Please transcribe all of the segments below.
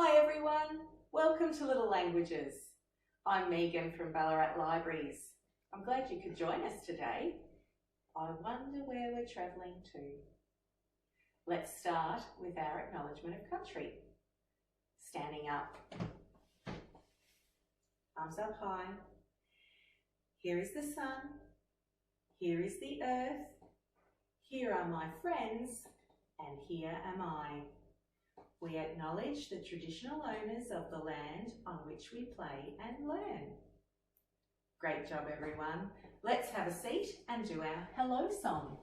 Hi everyone, welcome to Little Languages. I'm Megan from Ballarat Libraries. I'm glad you could join us today. I wonder where we're travelling to. Let's start with our acknowledgement of country. Standing up, arms up high. Here is the sun, here is the earth, here are my friends, and here am I. We acknowledge the traditional owners of the land on which we play and learn. Great job, everyone. Let's have a seat and do our hello song.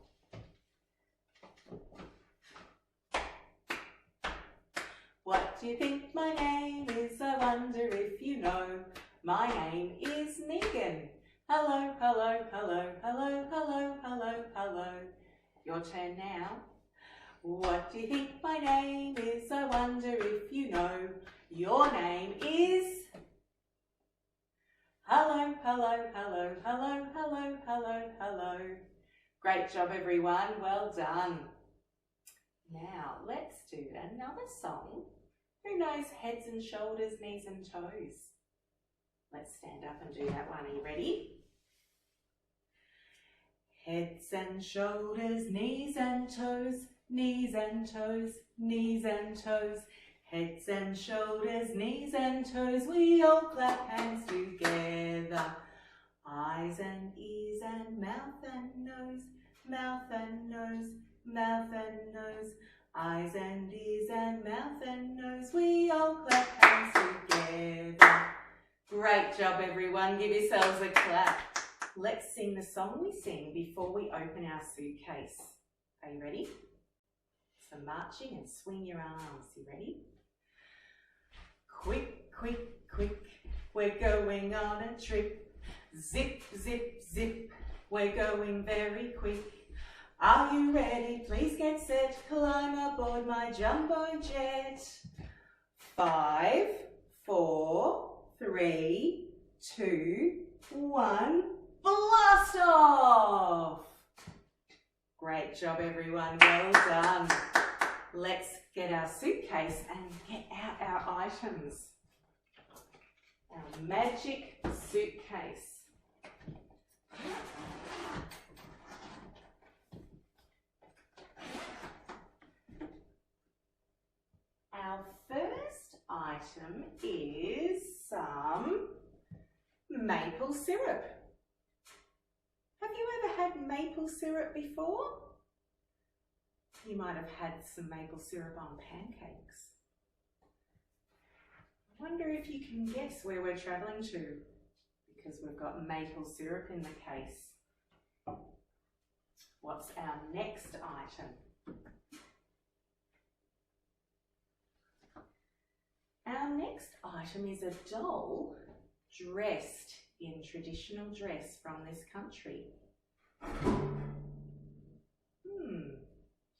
What do you think my name is? I wonder if you know. My name is Meghan. Hello, hello, hello, hello, hello, hello, hello. Your turn now. What do you think my name is? I wonder if you know. Your name is... Hello, hello, hello, hello, hello, hello, hello. Great job, everyone. Well done. Now, let's do another song. Who knows heads and shoulders, knees and toes? Let's stand up and do that one. Are you ready? Heads and shoulders, knees and toes, knees and toes, knees and toes. Heads and shoulders, knees and toes, we all clap hands together. Eyes and ears and mouth and nose, mouth and nose, mouth and nose. Eyes and ears and mouth and nose, we all clap hands together. Great job, everyone. Give yourselves a clap. Let's sing the song we sing before we open our suitcase. Are you ready? So marching and swing your arms. You ready? Quick, quick, quick, we're going on a trip. Zip, zip, zip, we're going very quick. Are you ready? Please get set. Climb aboard my jumbo jet. 5, 4, 3, 2, 1. Blast off! Great job, everyone. Well done. Let's get our suitcase and get out our items. Our magic suitcase. Our first item is some maple syrup. Have you ever had maple syrup before? You might have had some maple syrup on pancakes. I wonder if you can guess where we're travelling to, because we've got maple syrup in the case. What's our next item? Our next item is a doll dressed in traditional dress from this country.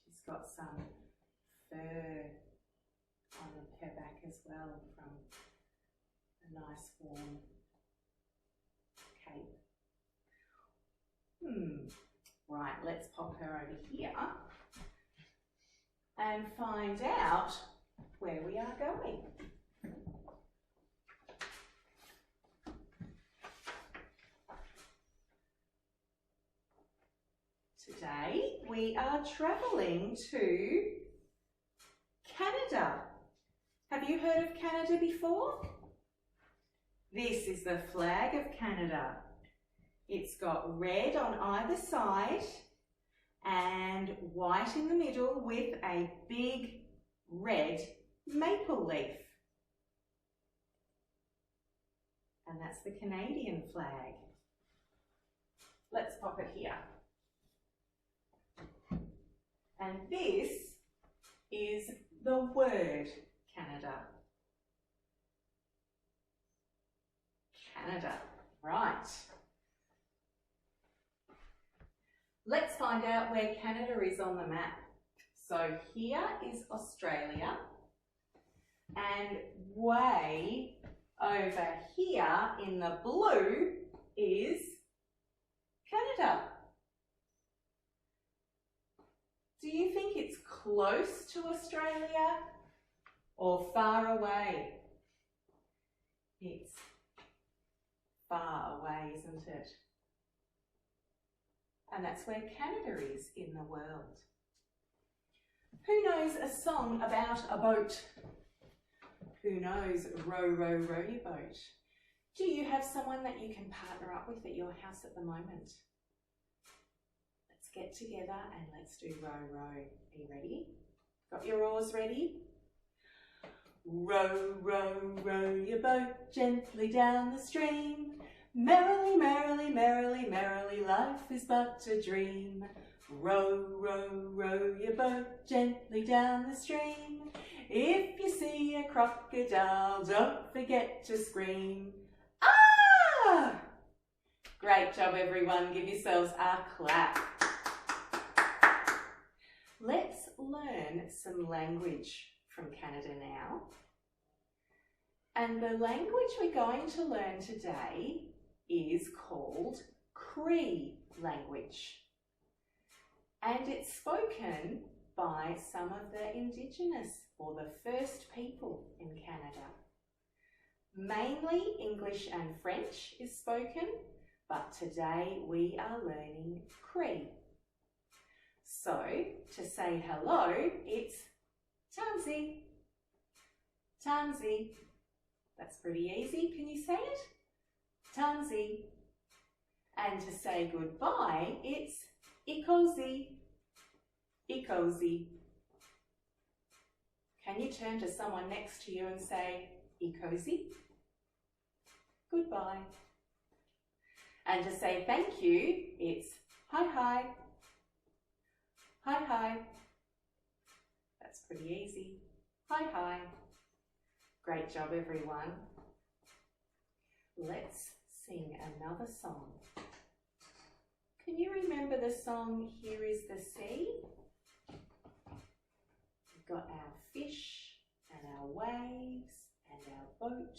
She's got some fur on her back as well from a nice warm cape. Right, let's pop her over here and find out where we are going. Today we are travelling to Canada. Have you heard of Canada before? This is the flag of Canada. It's got red on either side and white in the middle with a big red maple leaf. And that's the Canadian flag. Let's pop it here. And this is the word Canada. Canada, right. Let's find out where Canada is on the map. So here is Australia, and way over here in the blue is Canada. Do you think it's close to Australia or far away? It's far away, isn't it? And that's where Canada is in the world. Who knows a song about a boat? Who knows row, row, row your boat? Do you have someone that you can partner up with at your house at the moment? Let's get together and let's do row, row. Are you ready? Got your oars ready? Row, row, row your boat gently down the stream. Merrily, merrily, merrily, merrily, life is but a dream. Row, row, row your boat gently down the stream. If you see a crocodile, don't forget to scream. Ah! Great job, everyone. Give yourselves a clap. Let's learn some language from Canada now. And the language we're going to learn today is called Cree Language. And it's spoken by some of the Indigenous or the first people in Canada. Mainly English and French is spoken, but today we are learning Cree. So, to say hello, it's Tansy. Tansy. That's pretty easy. Can you say it? Tansy. And to say goodbye, it's Ikosi. Ikosi. Can you turn to someone next to you and say Ikosi? Goodbye. And to say thank you, it's hi hi. Hi hi. That's pretty easy. Hi hi. Great job, everyone. Let's sing another song. Can you remember the song Here is the Sea? We've got our fish and our waves and our boat.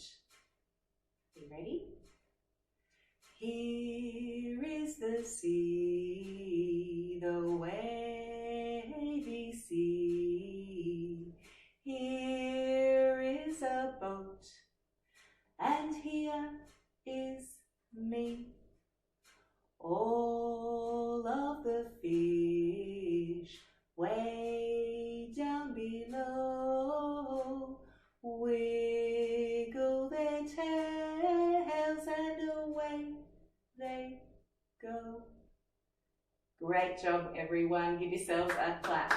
You ready? Here is the sea, the wavy sea. Here is a boat, and here is me. All of the fish way down below wiggle their tails and away they go. Great job, everyone. Give yourselves a clap.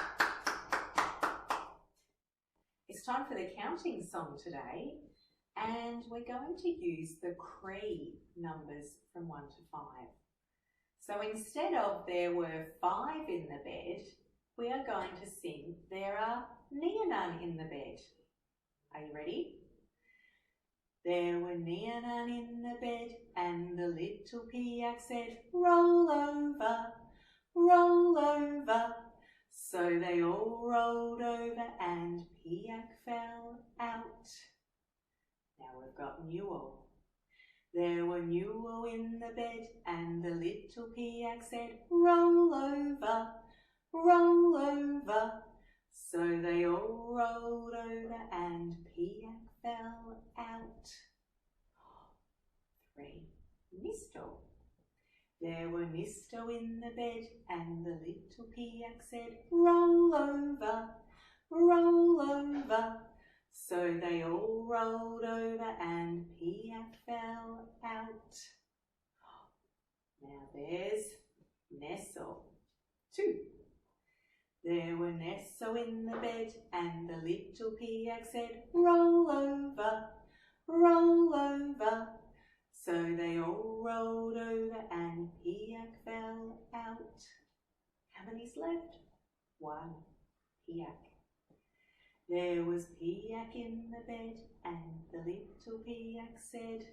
It's time for the counting song today, and we're going to use the Cree numbers from 1 to 5. So instead of there were 5 in the bed, we are going to sing there are none in the bed. Are you ready? There were none in the bed, and the little Piak said, roll over, roll over. So they all rolled over and Piak fell out. Now we've got Newell. There were Newell in the bed, and the little Piak said, roll over, roll over. So they all rolled over and Piak fell out. 3. Nisto. There were Nisto in the bed, and the little Piak said, roll over, roll over. So they all rolled over and Piak fell out. Now there's Nestle. 2. There were Nestle in the bed, and the little Piak said, roll over, roll over. So they all rolled over and Piak fell out. How many's left? 1. Piak. There was Piak in the bed, and the little Piak said,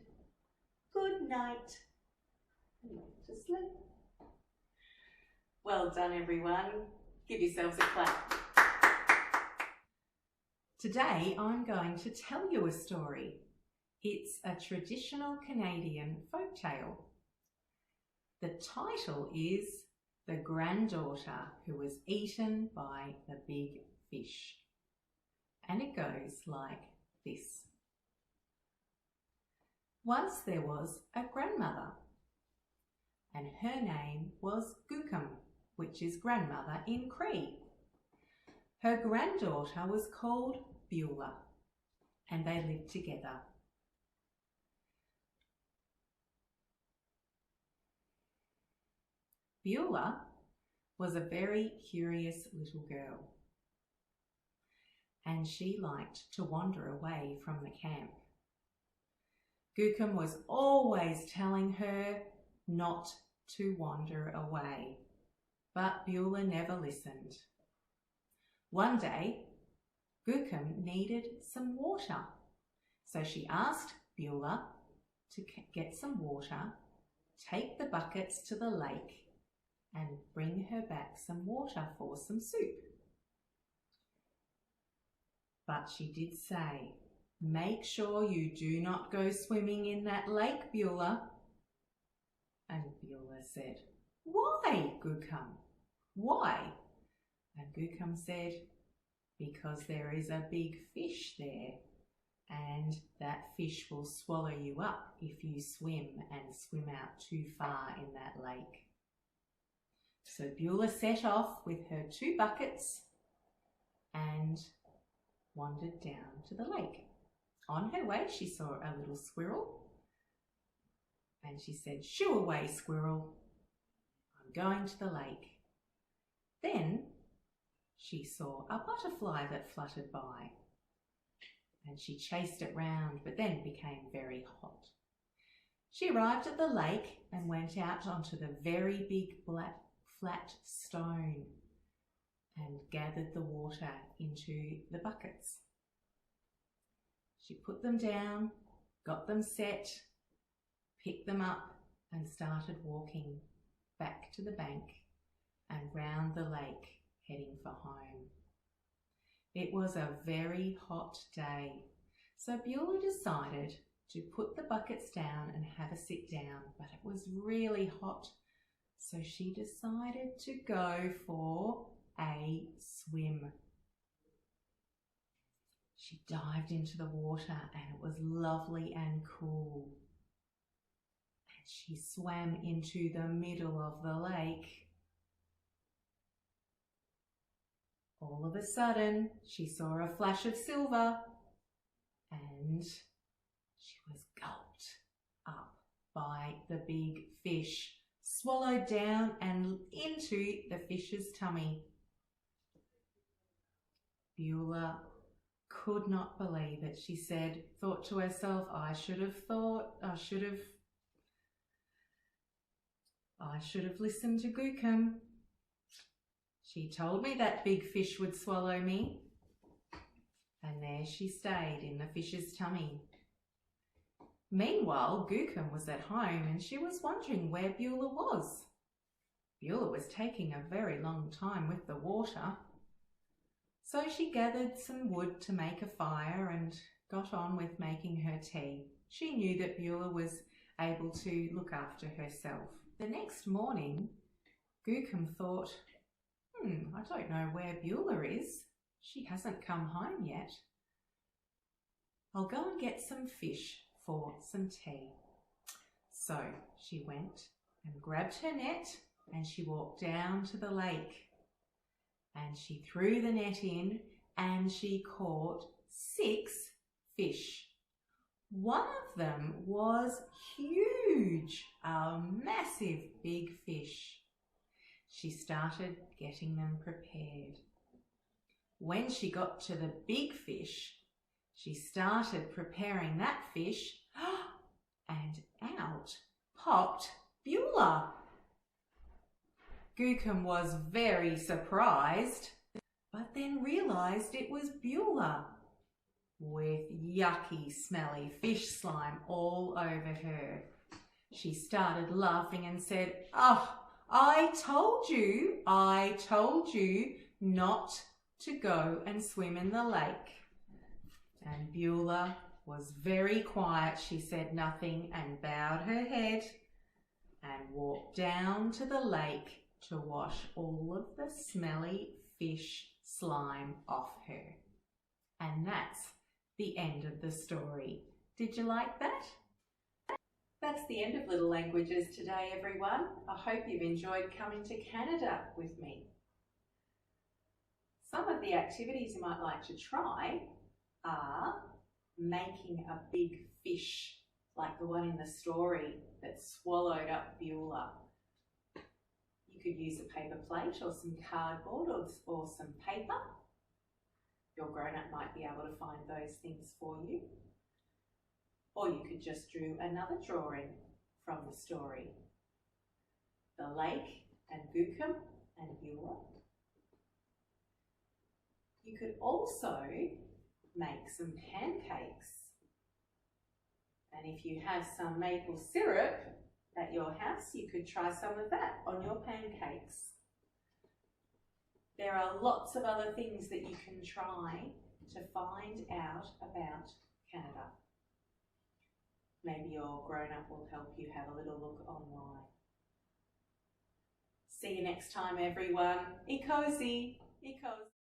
good night, and went to sleep. Well done, everyone. Give yourselves a clap. Today I'm going to tell you a story. It's a traditional Canadian folktale. The title is The Granddaughter Who Was Eaten by the Big Fish. and it goes like this. Once there was a grandmother, and her name was Gookum, which is grandmother in Cree. Her granddaughter was called Beulah, and they lived together. Beulah was a very curious little girl, and she liked to wander away from the camp. Gookum was always telling her not to wander away, but Beulah never listened. One day, Gookum needed some water, so she asked Beulah to get some water, take the buckets to the lake, and bring her back some water for some soup. But she did say, "Make sure you do not go swimming in that lake, Beulah." And Beulah said, "Why, Gookum? Why?" And Gookum said, "Because there is a big fish there, and that fish will swallow you up if you swim and swim out too far in that lake." So Beulah set off with her 2 buckets and wandered down to the lake. On her way, she saw a little squirrel, and she said, "Shoo away, squirrel, I'm going to the lake." Then she saw a butterfly that fluttered by, and she chased it round, but then became very hot. She arrived at the lake and went out onto the very big black flat stone and gathered the water into the buckets. She put them down, got them set, picked them up and started walking back to the bank and round the lake, heading for home. It was a very hot day, so Beulah decided to put the buckets down and have a sit down, but it was really hot, so she decided to go for a swim. She dived into the water and it was lovely and cool. And she swam into the middle of the lake. All of a sudden, she saw a flash of silver and she was gulped up by the big fish, swallowed down and into the fish's tummy. Beulah could not believe it. She thought to herself, I should have listened to Gookum. She told me that big fish would swallow me. And there she stayed in the fish's tummy. Meanwhile, Gookum was at home and she was wondering where Beulah was. Beulah was taking a very long time with the water. So she gathered some wood to make a fire and got on with making her tea. She knew that Beulah was able to look after herself. The next morning, Gookum thought, I don't know where Beulah is. She hasn't come home yet. I'll go and get some fish for some tea. So she went and grabbed her net and she walked down to the lake. And she threw the net in and she caught 6 fish. One of them was huge, a massive big fish. She started getting them prepared. When she got to the big fish, she started preparing that fish and out popped Beulah. Gookum was very surprised, but then realised it was Beulah with yucky, smelly fish slime all over her. She started laughing and said, I told you not to go and swim in the lake. And Beulah was very quiet. She said nothing and bowed her head and walked down to the lake to wash all of the smelly fish slime off her. And that's the end of the story. Did you like that? That's the end of Little Languages today, everyone. I hope you've enjoyed coming to Canada with me. Some of the activities you might like to try are making a big fish, like the one in the story that swallowed up Beulah. You could use a paper plate or some cardboard or some paper. Your grown-up might be able to find those things for you. Or you could just do another drawing from the story. The lake and Gookum and Beulah. You could also make some pancakes. And if you have some maple syrup at your house, you could try some of that on your pancakes. There are lots of other things that you can try to find out about Canada. Maybe your grown-up will help you have a little look online. See you next time, everyone. E cozy. E cozy.